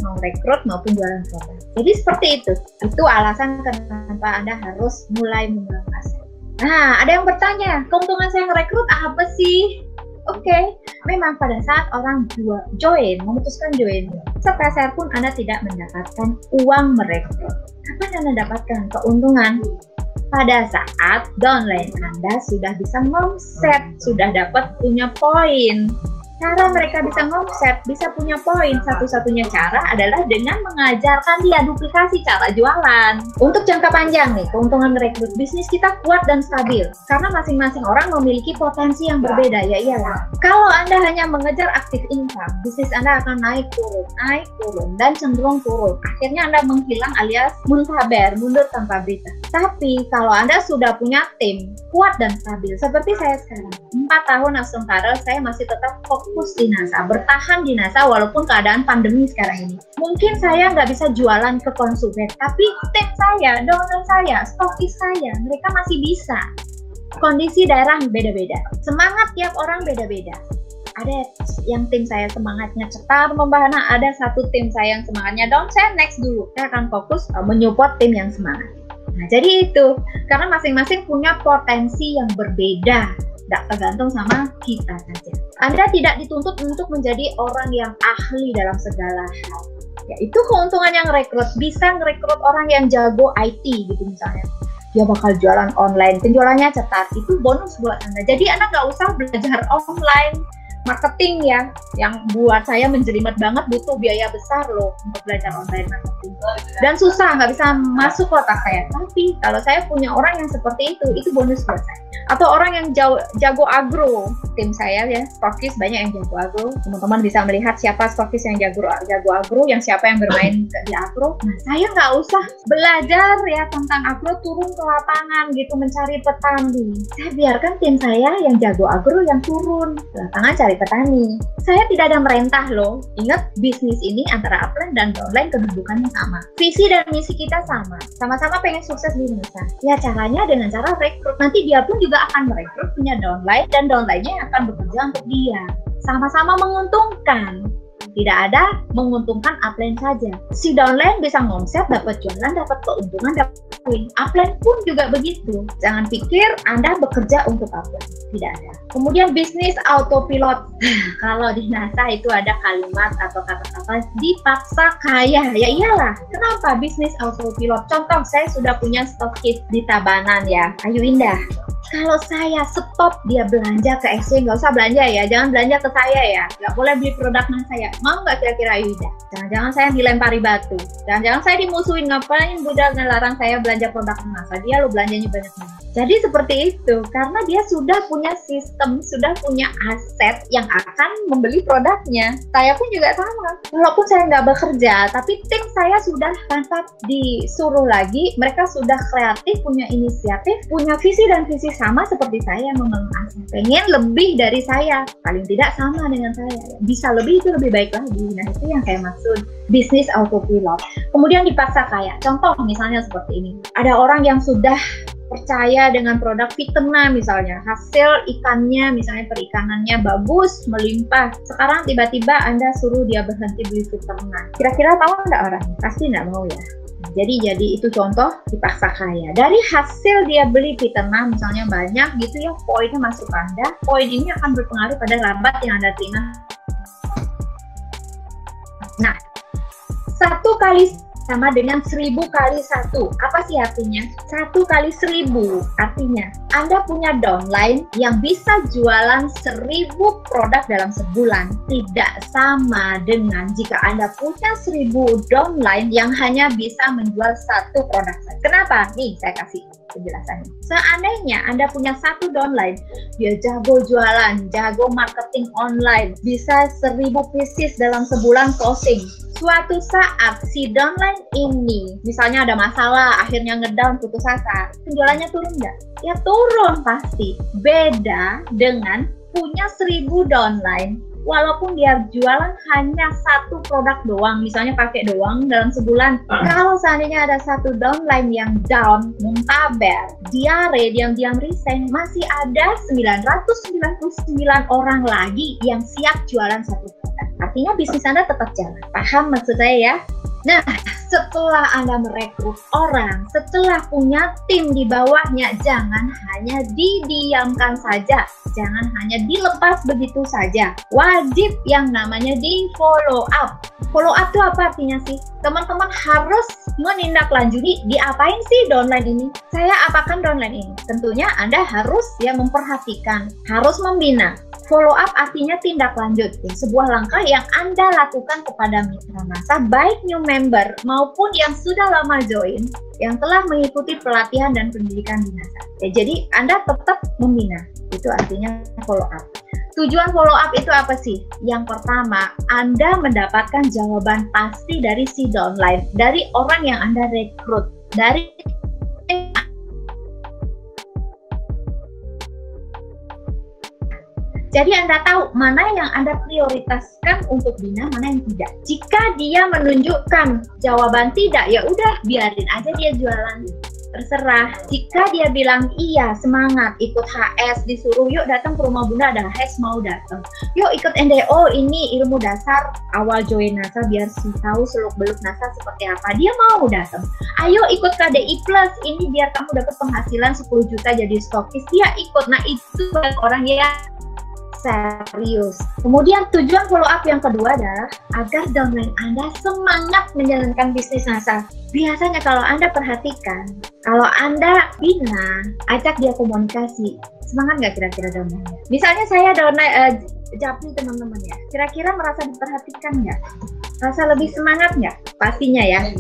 mau rekrut maupun jualan produk. Jadi seperti itu. Itu alasan kenapa Anda harus mulai membangun aset. Nah, ada yang bertanya, keuntungan saya ngerekrut apa sih? Oke, memang pada saat orang memutuskan join, sepeser pun Anda tidak mendapatkan uang merekrut. Kapan Anda dapatkan keuntungan? Pada saat downline Anda sudah bisa ngomset, sudah dapat punya poin. Cara mereka bisa ngomset, bisa punya poin, satu-satunya cara adalah dengan mengajarkan dia duplikasi cara jualan. Untuk jangka panjang nih, keuntungan merekrut, bisnis kita kuat dan stabil. Karena masing-masing orang memiliki potensi yang berbeda, ya iyalah. Kalau Anda hanya mengejar aktif income, bisnis Anda akan naik turun, dan cenderung turun. Akhirnya Anda menghilang alias muntaber, mundur tanpa berita. Tapi kalau Anda sudah punya tim kuat dan stabil, seperti saya sekarang, 4 tahun langsung karir, saya masih tetap fokus di NASA, bertahan di NASA walaupun keadaan pandemi sekarang ini. Mungkin saya nggak bisa jualan ke konsumen, tapi tim saya, downline saya, stokis saya, mereka masih bisa. Kondisi daerah beda-beda, semangat tiap orang beda-beda. Ada yang tim saya semangatnya cetar membahana, ada satu tim saya yang semangatnya down, saya next dulu. Saya akan fokus menyupport tim yang semangat. Nah, jadi itu, karena masing-masing punya potensi yang berbeda, tidak tergantung sama kita saja. Anda tidak dituntut untuk menjadi orang yang ahli dalam segala hal. Ya, itu keuntungan yang rekrut, bisa ngerekrut orang yang jago IT gitu misalnya. Dia bakal jualan online, penjualannya cepat, itu bonus buat Anda. Jadi Anda nggak usah belajar online marketing ya, yang buat saya menjelimet banget, butuh biaya besar loh untuk belajar online marketing. Dan susah, nggak bisa masuk otak saya. Tapi kalau saya punya orang yang seperti itu bonus buat saya. Atau orang yang jago agro, tim saya ya, stokis banyak yang jago agro. Teman-teman bisa melihat siapa stokis yang jago agro, yang siapa yang bermain di agro. Nah, saya nggak usah belajar ya tentang agro, turun ke lapangan gitu mencari petani. Saya biarkan tim saya yang jago agro yang turun ke lapangan cari petani. Saya tidak ada merintah loh. Ingat, bisnis ini antara upline dan downline kedudukannya sama. Visi dan misi kita sama. Sama-sama pengen sukses di Indonesia. Ya caranya dengan cara rekrut. Nanti dia pun juga akan merekrut punya downline dan downline-nya akan bekerja untuk dia. Sama-sama menguntungkan. Tidak ada menguntungkan upline saja. Si downline bisa ngomset, dapat jualan, dapat keuntungan, dapat win. Upline pun juga begitu. Jangan pikir Anda bekerja untuk upline. Tidak ada. Kemudian bisnis autopilot. Kalau di NASA itu ada kalimat atau kata-kata dipaksa kaya. Ya iyalah. Kenapa bisnis autopilot? Contoh, saya sudah punya stokis di Tabanan ya, Ayu Indah. Kalau saya stop dia belanja ke SC, nggak usah belanja ya, jangan belanja ke saya ya, nggak boleh beli produk saya. Mau nggak kira-kira Yuda? Jangan-jangan saya dilempari batu, jangan-jangan saya dimusuhin, ngapain Budak ngelarang saya belanja produk NASA, dia lo belanjanya banyak banget. Jadi seperti itu, karena dia sudah punya sistem, sudah punya aset yang akan membeli produknya. Saya pun juga sama, walaupun saya nggak bekerja, tapi tim saya sudah tanpa disuruh lagi, mereka sudah kreatif, punya inisiatif, punya visi dan visi sama seperti saya membangun aset. Pengen lebih dari saya, paling tidak sama dengan saya. Bisa lebih itu lebih baik lagi. Nah itu yang saya maksud bisnis autopilot. Kemudian dipaksa kaya. Contoh misalnya seperti ini. Ada orang yang sudah percaya dengan produk Vitena misalnya, hasil ikannya misalnya perikanannya bagus, melimpah. Sekarang tiba-tiba Anda suruh dia berhenti beli Vitena. Kira-kira tahu nggak orang? Pasti nggak mau ya. Jadi itu contoh dipaksa kaya. Dari hasil dia beli Vitena misalnya banyak gitu ya, poinnya masuk Anda. Poin ini akan berpengaruh pada rabat yang Anda terima. Nah, 1 kali sama dengan 1000 kali 1. Apa sih artinya? 1 kali 1000 artinya Anda punya downline yang bisa jualan 1000 produk dalam sebulan. Tidak sama dengan jika Anda punya 1000 downline yang hanya bisa menjual 1 produk saja. Kenapa? Nih saya kasih penjelasannya. Seandainya Anda punya 1 downline, dia jago jualan, jago marketing online, bisa 1000 pieces dalam sebulan closing. Suatu saat si downline ini misalnya ada masalah, akhirnya ngedown, putus asa, penjualannya turun nggak? Ya turun pasti. Beda dengan punya 1000 downline, walaupun dia jualan hanya 1 produk doang, misalnya pakai doang dalam sebulan. Kalau seandainya ada 1 downline yang down, muntaber, diare, diam-diam resign, masih ada 999 orang lagi yang siap jualan 1 produk. Artinya bisnis Anda tetap jalan. Paham maksud saya ya? Nah, setelah Anda merekrut orang, setelah punya tim di bawahnya, jangan hanya didiamkan saja. Jangan hanya dilepas begitu saja. Wajib yang namanya di follow up. Follow up itu apa artinya sih? Teman-teman harus menindaklanjuti, diapain sih downline ini? Saya apakan downline ini? Tentunya Anda harus ya memperhatikan, harus membina. Follow up artinya tindak lanjut, ya, sebuah langkah yang Anda lakukan kepada mitra NASA, baik new member maupun yang sudah lama join, yang telah mengikuti pelatihan dan pendidikan di NASA. Ya, jadi Anda tetap membina, itu artinya follow up. Tujuan follow up itu apa sih? Yang pertama, Anda mendapatkan jawaban pasti dari si downline, dari orang yang Anda rekrut, dari jadi Anda tahu mana yang Anda prioritaskan untuk bina, mana yang tidak. Jika dia menunjukkan jawaban tidak, ya udah biarin aja dia jualan. Terserah. Jika dia bilang iya, semangat, ikut HS, disuruh yuk datang ke rumah Bunda, ada HS mau datang. Yuk ikut NDO, ini ilmu dasar awal join NASA biar tahu seluk-beluk NASA seperti apa. Dia mau datang. Ayo ikut KDI Plus, ini biar kamu dapat penghasilan 10 juta jadi stokis. Dia ikut. Nah itu orang yang serius. Kemudian tujuan follow up yang kedua adalah agar downline Anda semangat menjalankan bisnis NASA. Biasanya kalau Anda perhatikan, kalau Anda bina, ajak dia komunikasi, semangat nggak kira-kira downline? Misalnya saya downline Japri teman-teman ya, kira-kira merasa diperhatikan nggak? Rasa lebih semangat nggak? Pastinya ya.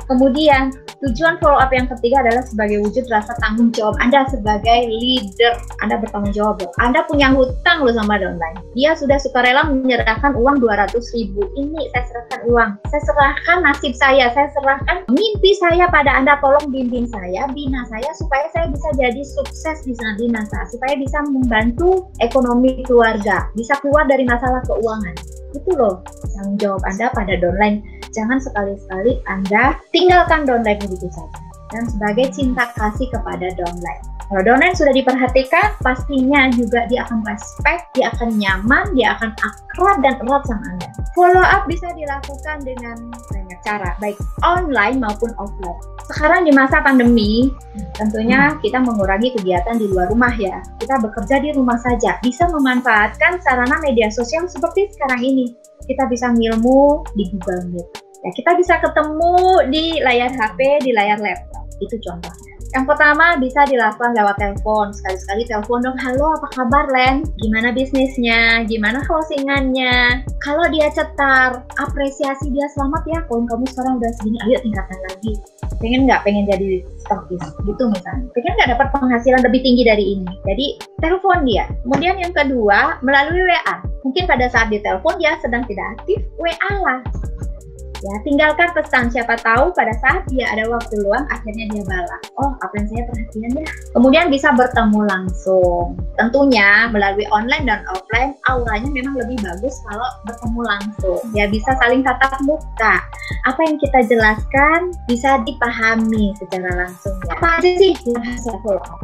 Kemudian Tujuan follow up yang ketiga adalah sebagai wujud rasa tanggung jawab Anda sebagai leader. Anda bertanggung jawab loh. Anda punya hutang loh sama downline. Dia sudah sukarela menyerahkan uang 200.000. Ini saya serahkan uang. Saya serahkan nasib saya serahkan mimpi saya pada Anda. Tolong bimbing saya, bina saya supaya saya bisa jadi sukses di Nasa, supaya bisa membantu ekonomi keluarga, bisa keluar dari masalah keuangan. Itu loh tanggung jawab Anda pada downline. Jangan sekali-sekali Anda tinggalkan downline begitu saja. Dan sebagai cinta kasih kepada downline. Kalau downline sudah diperhatikan, pastinya juga dia akan respect, dia akan nyaman, dia akan akrab dan erat sama Anda. Follow up bisa dilakukan dengan banyak cara, baik online maupun offline. Sekarang di masa pandemi, tentunya kita mengurangi kegiatan di luar rumah ya. Kita bekerja di rumah saja, bisa memanfaatkan sarana media sosial seperti sekarang ini. Kita bisa ngilmu di Google Meet. Ya, kita bisa ketemu di layar HP, di layar laptop. Itu contohnya. Yang pertama bisa dilakukan lewat telepon. Sekali-sekali telepon dong, halo apa kabar Len? Gimana bisnisnya? Gimana closingannya? Kalau dia cetar, apresiasi dia, selamat ya, poin kamu sekarang udah segini, ayo tingkatkan lagi. Pengen nggak? Pengen jadi stokis gitu misalnya. Pengen nggak dapat penghasilan lebih tinggi dari ini? Jadi telepon dia. Kemudian yang kedua, melalui WA. Mungkin pada saat ditelepon dia sedang tidak aktif, WA lah. Ya, tinggalkan pesan, siapa tahu pada saat dia ada waktu luang akhirnya dia balas. Oh, apa yang saya perhatian ya. Kemudian bisa bertemu langsung. Tentunya melalui online dan offline auranya memang lebih bagus kalau bertemu langsung. Ya, bisa saling tatap muka. Apa yang kita jelaskan bisa dipahami secara langsung ya. Apa aja sih yang harus saya follow up?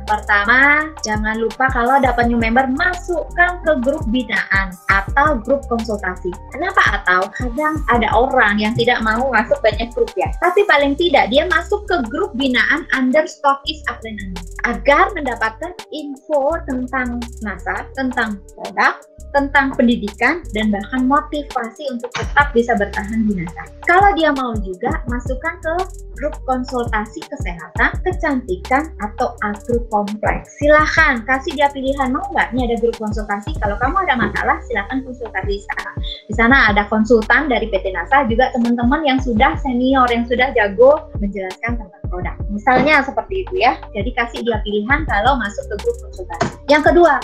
Pertama, jangan lupa kalau dapat new member, masukkan ke grup binaan atau grup konsultasi. Kenapa atau? Kadang ada orang yang tidak mau masuk banyak grup ya. Tapi paling tidak dia masuk ke grup binaan under stokis upline Anda. Agar mendapatkan info tentang Nasa, tentang produk, tentang pendidikan, dan bahkan motivasi untuk tetap bisa bertahan di Nasa. Kalau dia mau juga, masukkan ke grup konsultasi kesehatan, kecantikan, atau agro kompleks. Silahkan, kasih dia pilihan, mau nggak? Ini ada grup konsultasi, kalau kamu ada masalah, silahkan konsultasi di sana. Di sana ada konsultan dari PT Nasa, juga teman-teman yang sudah senior, yang sudah jago menjelaskan tentang produk. Misalnya seperti itu ya, jadi kasih dia pilihan kalau masuk ke grup konsultasi. Yang kedua,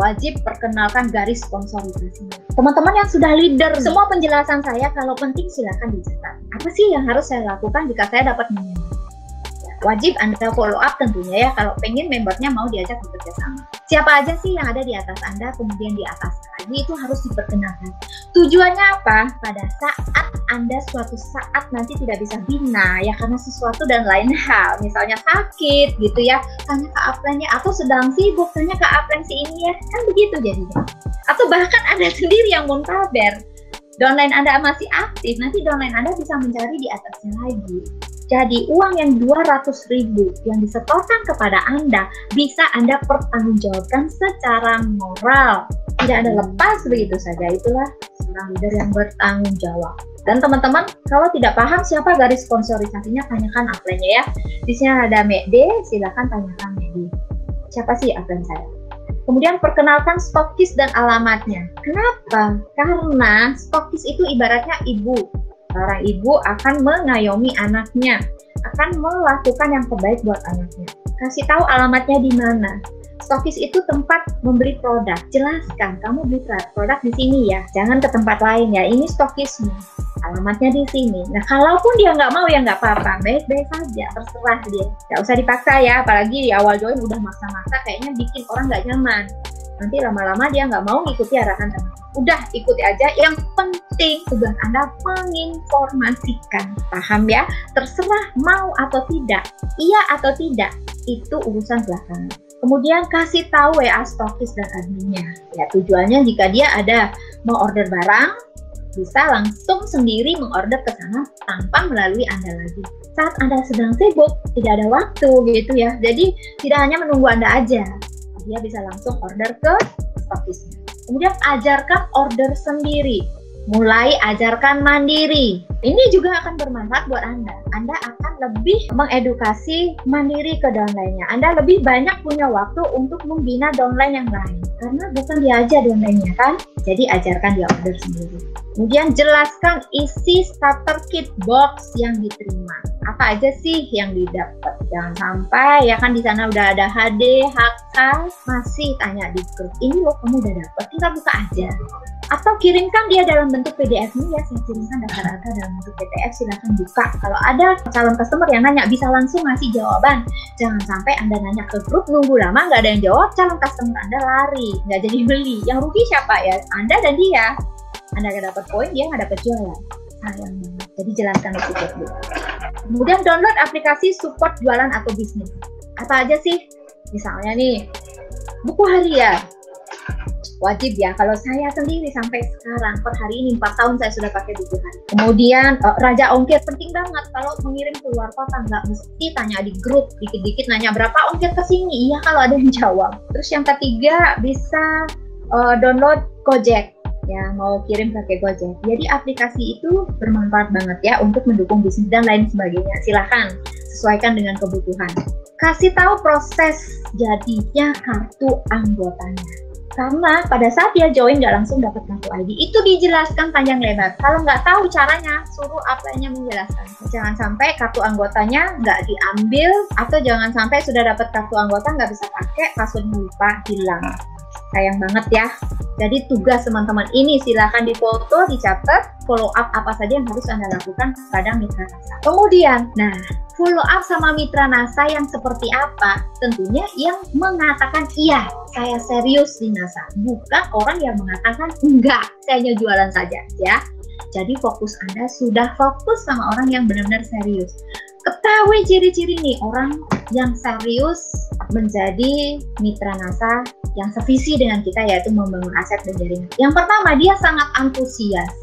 wajib perkenalkan garis sponsorisasinya. Teman-teman yang sudah leader, semua penjelasan saya kalau penting silahkan dicatat. Apa sih yang harus saya lakukan jika saya dapat member? Wajib Anda follow up tentunya ya kalau pengen membernya mau diajak bekerja sama. Siapa aja sih yang ada di atas Anda, kemudian di atas lagi, itu harus diperkenalkan. Tujuannya apa? Pada saat Anda suatu saat nanti tidak bisa bina ya karena sesuatu dan lain hal, misalnya sakit gitu ya, tanya ke upline-nya, atau sedang sibuk, tanya ke upline si ini ya, kan begitu jadinya. Atau bahkan Anda sendiri yang muntaber, downline Anda masih aktif, nanti downline Anda bisa mencari di atasnya lagi. Jadi uang yang 200.000 yang disetorkan kepada Anda bisa Anda pertanggungjawabkan secara moral. Tidak ada lepas begitu saja. Itulah seorang leader yang bertanggung jawab. Dan teman-teman, kalau tidak paham siapa garis sponsorisasinya, tanyakan upline-nya ya. Di sini ada Mede, silakan tanyakan Mede. Siapa sih upline saya? Kemudian perkenalkan stokis dan alamatnya. Kenapa? Karena stokis itu ibaratnya ibu. Seorang ibu akan mengayomi anaknya, akan melakukan yang terbaik buat anaknya. Kasih tahu alamatnya di mana. Stokis itu tempat membeli produk. Jelaskan, kamu beli produk di sini ya, jangan ke tempat lain ya. Ini stokisnya, alamatnya di sini. Nah, kalaupun dia nggak mau ya nggak apa-apa, baik-baik saja, terserah dia. Nggak usah dipaksa ya, apalagi di awal join udah maksa-maksa, kayaknya bikin orang nggak nyaman. Nanti lama-lama dia nggak mau ngikuti arahan teman. Udah ikuti aja, yang penting tugas Anda menginformasikan. Paham ya? Terserah mau atau tidak, iya atau tidak, itu urusan belakangan. Kemudian kasih tahu WA stokis dan adminnya. Ya, tujuannya jika dia ada mau order barang, bisa langsung sendiri mengorder ke sana tanpa melalui Anda lagi. Saat Anda sedang sibuk, tidak ada waktu gitu ya. Jadi tidak hanya menunggu Anda aja, dia bisa langsung order ke stokisnya. Kemudian ajarkan order sendiri. Mulai ajarkan mandiri. Ini juga akan bermanfaat buat Anda. Anda akan lebih mengedukasi mandiri ke downline-nya. Anda lebih banyak punya waktu untuk membina downline yang lain. Karena bukan dia aja downline-nya kan? Jadi ajarkan dia order sendiri. Kemudian jelaskan isi starter kit box yang diterima. Apa aja sih yang didapat? Jangan sampai ya kan di sana udah ada HD, HK, masih tanya di grup. Ini loh kamu udah dapat, tinggal buka aja. Atau kirimkan dia dalam bentuk PDF nih ya, saya kirimkan daftar harga dalam bentuk PDF, silahkan buka. Kalau ada calon customer yang nanya, bisa langsung ngasih jawaban. Jangan sampai Anda nanya ke grup, nunggu lama nggak ada yang jawab, calon customer Anda lari, nggak jadi beli. Yang rugi siapa ya? Anda dan dia. Anda nggak dapat poin, dia nggak dapat jualan. Sayang banget. Jadi jelaskan itu dulu. Kemudian download aplikasi support jualan atau bisnis. Apa aja sih? Misalnya nih, buku harian. Wajib ya, kalau saya sendiri sampai sekarang, per hari ini 4 tahun saya sudah pakai buku harian. Kemudian Raja Ongkir, penting banget kalau mengirim keluar kota, nggak mesti tanya di grup, dikit-dikit nanya berapa ongkir ke sini, iya kalau ada yang jawab. Terus yang ketiga, bisa download Gojek. Ya, mau kirim pakai Gojek. Jadi aplikasi itu bermanfaat banget ya untuk mendukung bisnis dan lain sebagainya. Silahkan sesuaikan dengan kebutuhan. Kasih tahu proses jadinya kartu anggotanya. Karena pada saat dia join nggak langsung dapat kartu ID, itu dijelaskan panjang lebar. Kalau nggak tahu caranya, suruh apply-nya menjelaskan. Jangan sampai kartu anggotanya nggak diambil, atau jangan sampai sudah dapat kartu anggota nggak bisa pakai, passwordnya lupa, hilang. Sayang banget ya. Jadi tugas teman-teman ini silahkan difoto, dicatat, follow up apa saja yang harus Anda lakukan pada mitra NASA. Kemudian, nah, follow up sama mitra NASA yang seperti apa? Tentunya yang mengatakan iya, saya serius di NASA. Bukan orang yang mengatakan enggak, saya hanya jualan saja ya. Jadi fokus Anda sudah fokus sama orang yang benar-benar serius. Ketahui ciri-ciri nih orang yang serius menjadi mitra NASA yang sevisi dengan kita, yaitu membangun aset dan jaringan. Yang pertama, dia sangat antusias,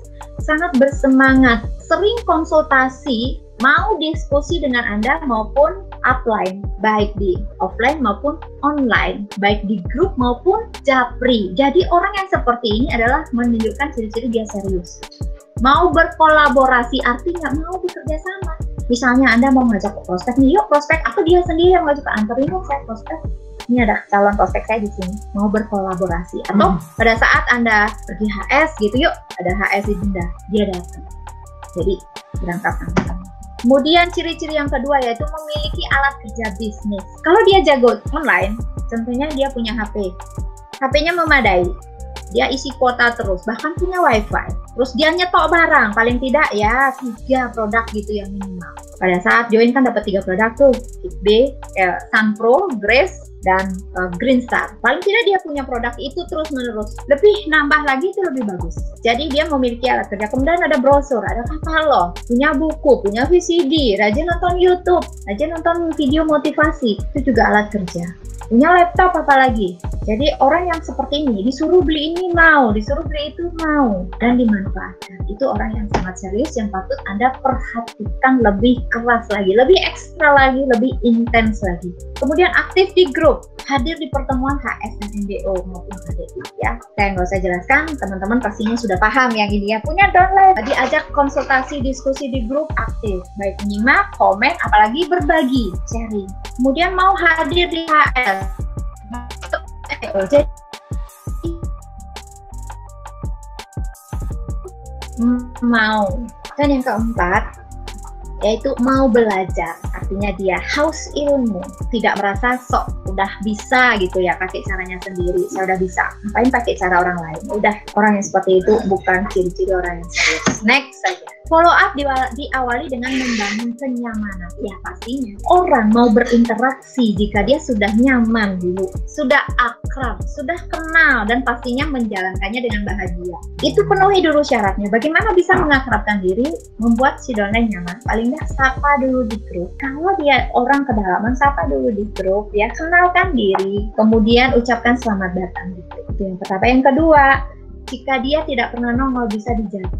sangat bersemangat, sering konsultasi, mau diskusi dengan Anda maupun upline, baik di offline maupun online, baik di grup maupun japri. Jadi orang yang seperti ini adalah menunjukkan ciri-ciri dia serius. Mau berkolaborasi, artinya mau bekerja sama. Misalnya Anda mau ngajak ke prospek nih, yuk prospek, atau dia sendiri yang ngajak ke anterin, yuk saya prospek. Ini ada calon prospek saya di sini, mau berkolaborasi. Atau pada saat Anda pergi HS gitu, yuk ada HS di Dinda, dia datang. Jadi berangkat sama-sama. Kemudian ciri-ciri yang kedua yaitu memiliki alat kerja bisnis. Kalau dia jago online, tentunya dia punya HP. HP-nya memadai. Dia isi kuota terus, bahkan punya wifi. Terus dia nyetok barang, paling tidak ya 3 produk gitu yang minimal. Pada saat join kan dapat 3 produk tuh, Kit B, Sun Pro, Grace, dan Green Star. Paling tidak dia punya produk itu terus menerus. Lebih nambah lagi itu lebih bagus. Jadi dia memiliki alat kerja. Kemudian ada brosur, ada katalog, punya buku, punya VCD, rajin nonton YouTube, rajin nonton video motivasi, itu juga alat kerja. Punya laptop apalagi. Jadi orang yang seperti ini disuruh beli ini mau, disuruh beli itu mau, dan dimanfaatkan. Itu orang yang sangat serius yang patut Anda perhatikan lebih keras lagi, lebih ekstra lagi, lebih intens lagi. Kemudian aktif di grup, hadir di pertemuan HS dan MBO maupun HDI ya. Saya nggak usah jelaskan, teman-teman pastinya sudah paham yang ini ya. Punya downline, diajak konsultasi, diskusi di grup, aktif, baik menyimak, komen, apalagi berbagi, sharing. Kemudian mau hadir di HS. Jadi mau. Dan yang keempat yaitu mau belajar, artinya dia haus ilmu, tidak merasa sok udah bisa gitu ya, pakai caranya sendiri, saya udah bisa, ngapain pakai cara orang lain. Udah, orang yang seperti itu bukan ciri-ciri orang yang serius. Next saja. Follow up diawali dengan membangun kenyamanan. Ya pastinya orang mau berinteraksi jika dia sudah nyaman dulu, sudah akrab, sudah kenal, dan pastinya menjalankannya dengan bahagia. Itu penuhi dulu syaratnya. Bagaimana bisa mengakrabkan diri, membuat si downline nyaman? Paling nggak sapa dulu di grup. Kalau dia orang kedalaman, sapa dulu di grup ya, kenalkan diri, kemudian ucapkan selamat datang di grup. Itu yang pertama. Yang kedua, jika dia tidak pernah nongol bisa dijawab.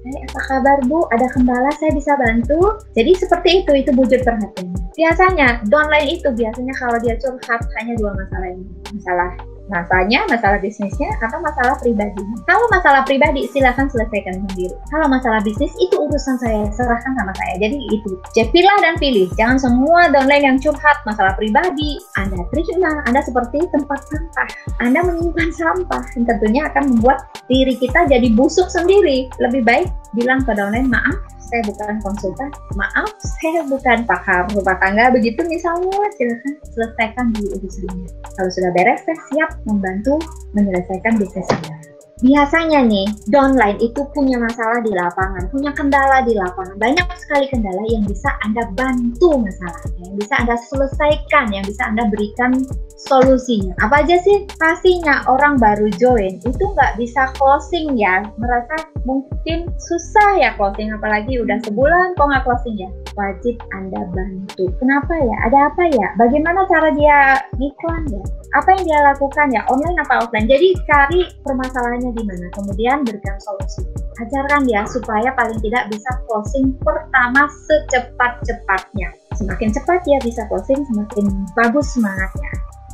Apa kabar Bu? Ada kendala saya bisa bantu? Jadi seperti itu wujud perhatian. Biasanya downline itu biasanya kalau dia curhat hanya 2 masalah ini. Masalah Nasanya, masalah bisnisnya, atau masalah pribadinya. Kalau masalah pribadi, silakan selesaikan sendiri. Kalau masalah bisnis, itu urusan saya, serahkan sama saya. Jadi itu, pilih dan pilih. Jangan semua downline yang curhat masalah pribadi Anda terima. Anda seperti tempat sampah. Anda menyimpan sampah, yang tentunya akan membuat diri kita jadi busuk sendiri. Lebih baik bilang ke downline, maaf, saya bukan konsultan, maaf, saya bukan pakar rumah tangga, begitu misalnya, silakan selesaikan dulu urusannya. Kalau sudah beres, saya siap membantu menyelesaikan bisnis Anda. Biasanya nih, downline itu punya masalah di lapangan, punya kendala di lapangan. Banyak sekali kendala yang bisa Anda bantu masalahnya, yang bisa Anda selesaikan, yang bisa Anda berikan solusinya. Apa aja sih? Pastinya orang baru join itu nggak bisa closing ya, merasa mungkin susah ya closing, apalagi udah sebulan kok nggak closing ya. Wajib Anda bantu. Kenapa ya? Ada apa ya? Bagaimana cara dia iklan ya? Apa yang dia lakukan ya? Online apa offline? Jadi cari permasalahannya di mana, kemudian berikan solusi. Ajarkan dia supaya paling tidak bisa closing pertama secepat-cepatnya. Semakin cepat dia bisa closing, semakin bagus semangatnya.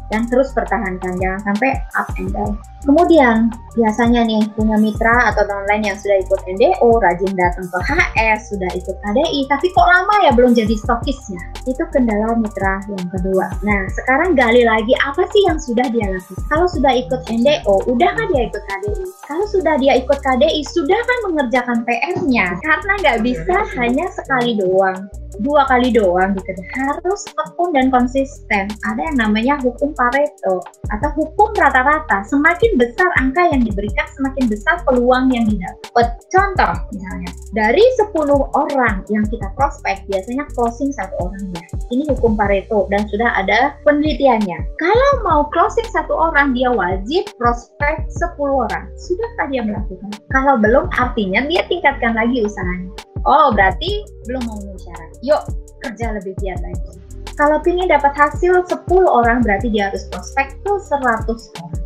Dan terus pertahankan, jangan sampai up and down. Kemudian, biasanya nih punya mitra atau downline yang sudah ikut NDO, rajin datang ke HS, sudah ikut KDI, tapi kok lama ya belum jadi stokisnya? Itu kendala mitra yang kedua. Nah, sekarang gali lagi apa sih yang sudah dia lakukan. Kalau sudah ikut NDO, udah kan dia ikut KDI? Kalau sudah dia ikut KDI, sudah kan mengerjakan PR-nya? Karena nggak bisa hanya sekali doang, 2 kali doang gitu. Harus tekun dan konsisten. Ada yang namanya hukum Pareto atau hukum rata-rata. Semakin besar angka yang diberikan, semakin besar peluang yang didapat. Contoh misalnya, dari 10 orang yang kita prospek, biasanya closing 1 orang ya. Ini hukum Pareto dan sudah ada penelitiannya. Kalau mau closing 1 orang, dia wajib prospek 10 orang. Sudahkah dia melakukan? Kalau belum, artinya dia tingkatkan lagi usahanya. Oh, berarti belum memenuhi syarat. Yuk, kerja lebih giat lagi. Kalau ingin dapat hasil 10 orang, berarti dia harus prospek ke 100 orang.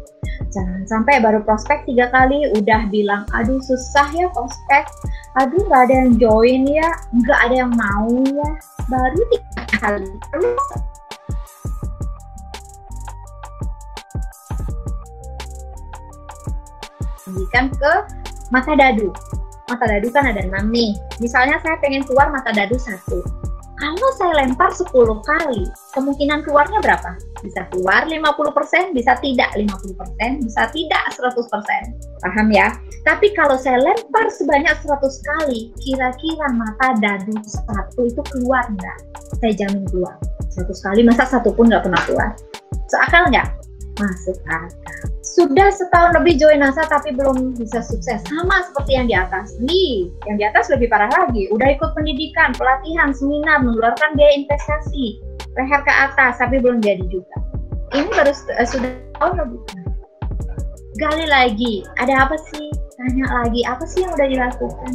Jangan sampai baru prospek 3 kali, udah bilang, aduh susah ya prospek, aduh nggak ada yang join ya, nggak ada yang mau ya. Baru 3 kali. Lanjutkan ke mata dadu. Mata dadu kan ada 6 nih. Misalnya saya pengen keluar mata dadu 1. Kalau saya lempar 10 kali, kemungkinan keluarnya berapa? Bisa keluar 50%, bisa tidak 50%, bisa tidak 100%. Paham ya? Tapi kalau saya lempar sebanyak 100 kali, kira-kira mata dadu 1 itu keluar nggak? Saya jamin keluar. 100 kali, masa 1 pun nggak pernah keluar? Seakal nggak? Masuk akal. Sudah setahun lebih join NASA tapi belum bisa sukses. Sama seperti yang di atas. Nih, yang di atas lebih parah lagi. Udah ikut pendidikan, pelatihan, seminar, mengeluarkan biaya investasi, leher ke atas tapi belum jadi juga. Ini baru sudah tahun lebih. Gali lagi, ada apa sih? Tanya lagi, apa sih yang udah dilakukan?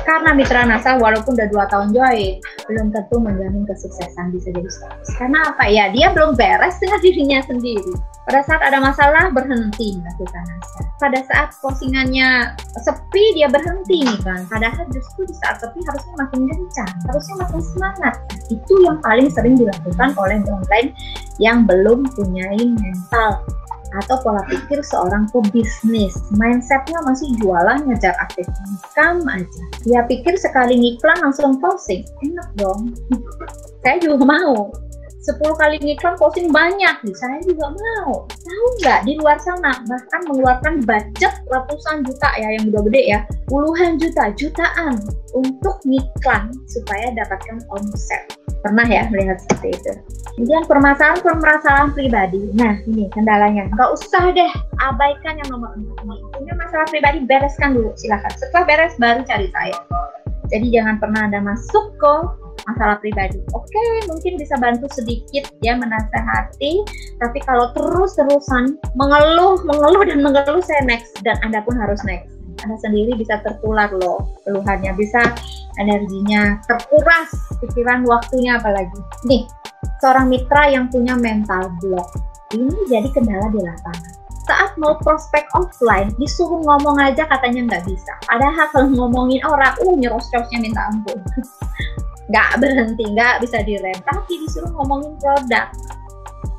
Karena mitra NASA walaupun udah 2 tahun join, belum tentu menjamin kesuksesan bisa jadi sukses. Karena apa ya? Dia belum beres dengan dirinya sendiri. Pada saat ada masalah, berhenti melakukan NASA. Pada saat postingannya sepi, dia berhenti nih kan. Padahal justru di saat sepi harusnya makin gencar, harusnya makin semangat. Itu yang paling sering dilakukan oleh downline yang belum punya mental atau pola pikir seorang pebisnis. Mindsetnya masih jualan, ngejar aktif income aja. Dia pikir sekali ngiklan langsung closing. Enak dong. Saya juga mau. 10 kali ngiklan posting banyak nih, saya juga mau. Tahu nggak, di luar sana bahkan mengeluarkan budget ratusan juta ya, yang udah gede ya, puluhan juta, jutaan untuk ngiklan supaya dapatkan omset. Pernah ya melihat seperti itu? Kemudian permasalahan pribadi. Nah ini kendalanya, nggak usah deh abaikan yang nomor 4. Punya masalah pribadi, bereskan dulu silakan. Setelah beres baru cari saya. Jadi jangan pernah Anda masuk ke masalah pribadi. Oke, mungkin bisa bantu sedikit ya menasehati, tapi kalau terus-terusan mengeluh dan mengeluh, saya next dan Anda pun harus next. Anda sendiri bisa tertular loh keluhannya, bisa energinya terkuras, pikiran waktunya apalagi. Nih, seorang mitra yang punya mental block, ini jadi kendala di lapangan. Saat mau prospek offline, disuruh ngomong aja katanya nggak bisa. Padahal kalau ngomongin orang, nyerocosnya minta ampun. Nggak berhenti, nggak bisa direm, tapi disuruh ngomongin produk.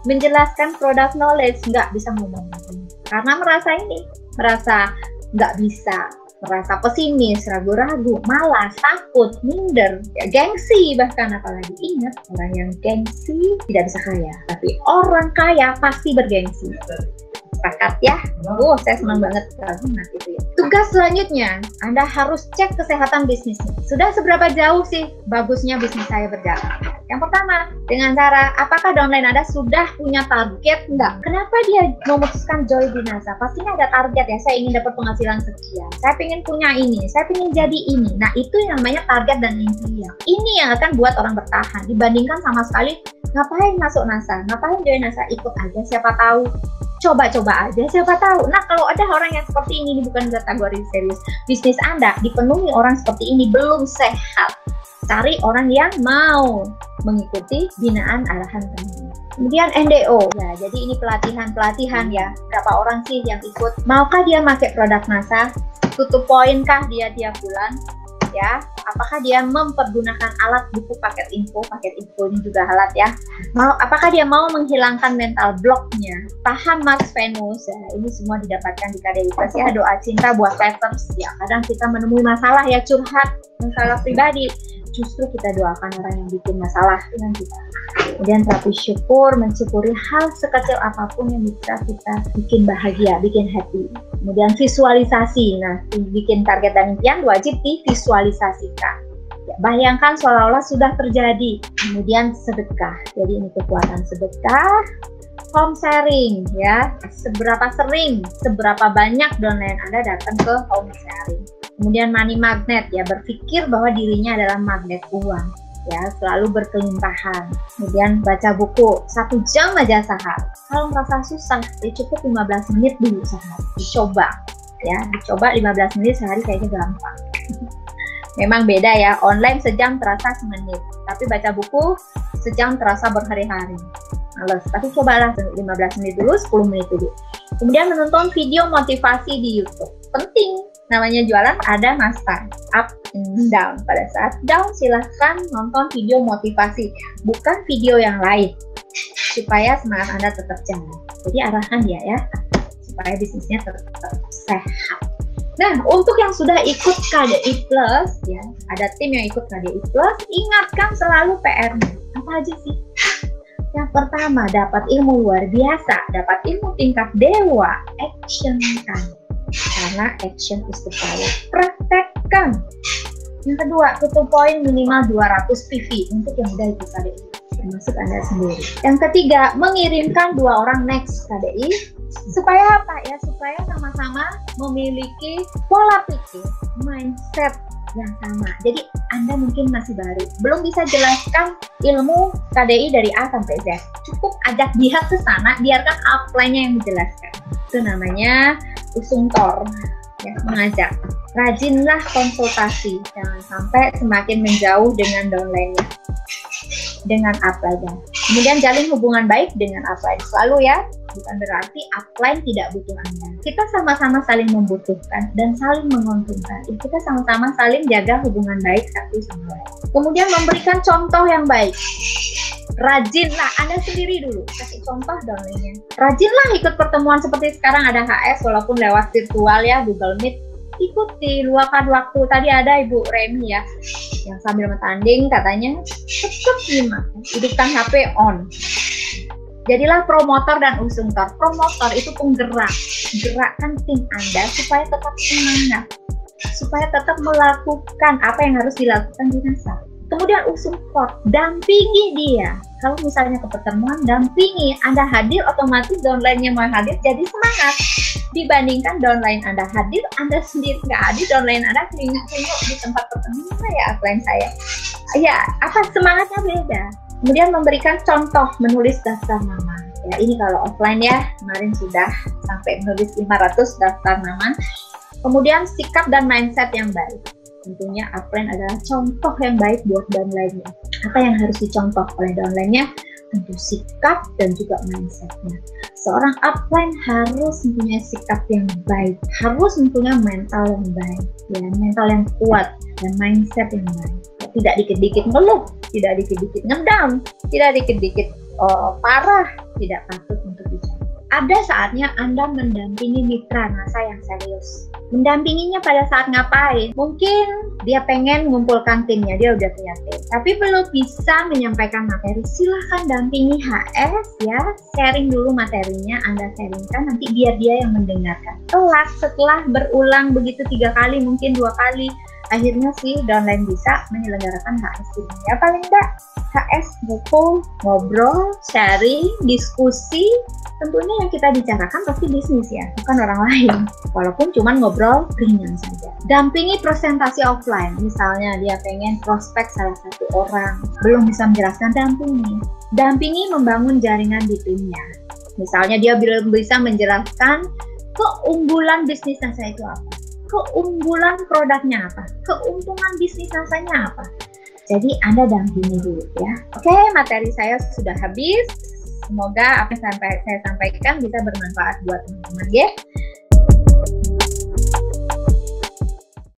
menjelaskan product knowledge, nggak bisa ngomong. Karena merasa nggak bisa, merasa pesimis, ragu-ragu, malas, takut, minder, ya, gengsi bahkan. Apalagi ingat, orang yang gengsi tidak bisa kaya, tapi orang kaya pasti bergengsi. Sepakat ya? Saya senang banget itu ya. Tugas selanjutnya, Anda harus cek kesehatan bisnisnya. Sudah seberapa jauh sih bagusnya bisnis saya berjalan? Yang pertama, dengan cara apakah downline Anda sudah punya target? Enggak. Kenapa dia memutuskan join Dinasa? Pastinya ada target ya. Saya ingin dapat penghasilan sekian. Saya ingin punya ini. Saya ingin jadi ini. Nah, itu yang namanya target dan impian. Ini yang akan buat orang bertahan. Dibandingkan sama sekali, ngapain masuk NASA? Ngapain join NASA? Ikut aja, siapa tahu. Coba-coba aja, siapa tahu. Nah, kalau ada orang yang seperti ini bukan kategori serius. Bisnis Anda dipenuhi orang seperti ini, belum sehat. Cari orang yang mau mengikuti binaan arahan teman. Kemudian NDO, ya, jadi ini pelatihan ya. Berapa orang sih yang ikut? Maukah dia pakai produk NASA? Tutup poin kah dia tiap bulan? Ya, apakah dia mempergunakan alat buku paket info ini juga alat ya. Apakah dia mau menghilangkan mental blocknya? Paham Mars Venus ya, ini semua didapatkan di KDI Plus ya. Doa cinta buat Peppers ya. Kadang kita menemui masalah ya, curhat masalah pribadi. Justru kita doakan orang yang bikin masalah dengan kita. Kemudian terapi syukur, mensyukuri hal sekecil apapun yang bisa kita bikin bahagia, bikin happy. Kemudian visualisasi, nah bikin target dan impian wajib divisualisasikan. Ya, bayangkan seolah-olah sudah terjadi. Kemudian sedekah, jadi ini kekuatan sedekah. Home sharing ya, seberapa sering, seberapa banyak downline Anda datang ke home sharing. Kemudian money magnet ya, berpikir bahwa dirinya adalah magnet uang ya, selalu berkelimpahan. Kemudian baca buku 1 jam aja sehari. Kalau merasa susah, ya cukup 15 menit dulu sehari. Dicoba 15 menit sehari kayaknya gampang. Memang beda ya, online sejam terasa semenit, tapi baca buku sejam terasa berhari-hari. Males, tapi cobalah 15 menit dulu, 10 menit dulu. Kemudian menonton video motivasi di YouTube. Penting. Namanya jualan ada masa up and down. Pada saat down silahkan nonton video motivasi, bukan video yang lain, supaya semangat Anda tetap jalan. Jadi arahan dia ya, supaya bisnisnya tetap sehat. Nah, untuk yang sudah ikut KDI Plus ya, ada tim yang ikut KDI Plus, ingatkan selalu PR-nya. Apa aja sih? Yang pertama, dapat ilmu luar biasa, dapat ilmu tingkat dewa, action kan. Karena action is the power. Praktekkan. Yang kedua, tutup poin minimal 200 PV untuk yang udah ikut KDI, termasuk Anda sendiri. Yang ketiga, mengirimkan 2 orang next KDI. Supaya apa ya? Supaya sama-sama memiliki pola pikir, mindset yang sama. Jadi Anda mungkin masih baru, belum bisa jelaskan ilmu KDI dari A sampai Z. Cukup ajak dia ke sana, biarkan upline-nya yang menjelaskan. Itu namanya usungtor ya, mengajak. Rajinlah konsultasi, jangan sampai semakin menjauh dengan downline-nya, dengan upline-nya. Kemudian jalin hubungan baik dengan upline selalu ya, bukan berarti upline tidak butuh Anda. Kita sama-sama saling membutuhkan dan saling menguntungkan. Kita sama-sama saling jaga hubungan baik satu sama lain. Kemudian memberikan contoh yang baik. Rajinlah, Anda sendiri dulu kasih contoh downline-nya. Rajinlah ikut pertemuan seperti sekarang ada HS walaupun lewat virtual ya, Google Meet. Ikuti, luangkan waktu. Tadi ada Ibu Remi ya, yang sambil bertanding katanya tetap nyimak, hidupkan HP on. Jadilah promotor dan usungtor. Promotor itu penggerak, gerakkan tim Anda supaya tetap semangat, supaya tetap melakukan apa yang harus dilakukan di NASA. Kemudian usungtor, dampingi dia. Kalau misalnya ke pertemuan, dampingi. Anda hadir, otomatis downline-nya mau hadir, jadi semangat. Dibandingkan downline Anda hadir, Anda sendiri nggak hadir, downline Anda keringat-keringat di tempat pertemuan ya, upline saya. Ya, apa semangatnya beda. Kemudian memberikan contoh, menulis daftar nama. Ya, ini kalau offline ya, kemarin sudah sampai menulis 500 daftar nama. Kemudian sikap dan mindset yang baik. Tentunya upline adalah contoh yang baik buat downline-nya. Apa yang harus dicontoh oleh downline-nya? Tentu sikap dan juga mindset-nya. Seorang upline harus mempunyai sikap yang baik, harus mempunyai mental yang baik, ya, mental yang kuat dan mindset yang baik. Tidak dikit-dikit ngeluh, tidak dikit-dikit ngedown, tidak dikit-dikit parah, tidak patut untuk dicontoh. Ada saatnya Anda mendampingi mitra NASA yang serius. Mendampinginya pada saat ngapain? Mungkin dia pengen mengumpulkan timnya, dia udah punya tim, tapi belum bisa menyampaikan materi. Silahkan dampingi HS ya, sharing dulu materinya, Anda sharingkan, nanti biar dia yang mendengarkan. Kelak setelah berulang begitu 3 kali, mungkin 2 kali, akhirnya si downline bisa menyelenggarakan HS ini. Ya paling enggak HS ngumpul, ngobrol, sharing, diskusi. Tentunya yang kita bicarakan pasti bisnis ya, bukan orang lain. Walaupun cuma ngobrol ringan saja. Dampingi presentasi offline. Misalnya dia pengen prospek salah satu orang, belum bisa menjelaskan, dampingi. Dampingi membangun jaringan di timnya. Misalnya dia belum bisa menjelaskan keunggulan bisnis NASA itu apa, keunggulan produknya apa, keuntungan bisnis NASA-nya apa. Jadi Anda dampingi dulu ya. Oke, materi saya sudah habis. Semoga apa yang saya sampaikan bisa bermanfaat buat teman-teman ya.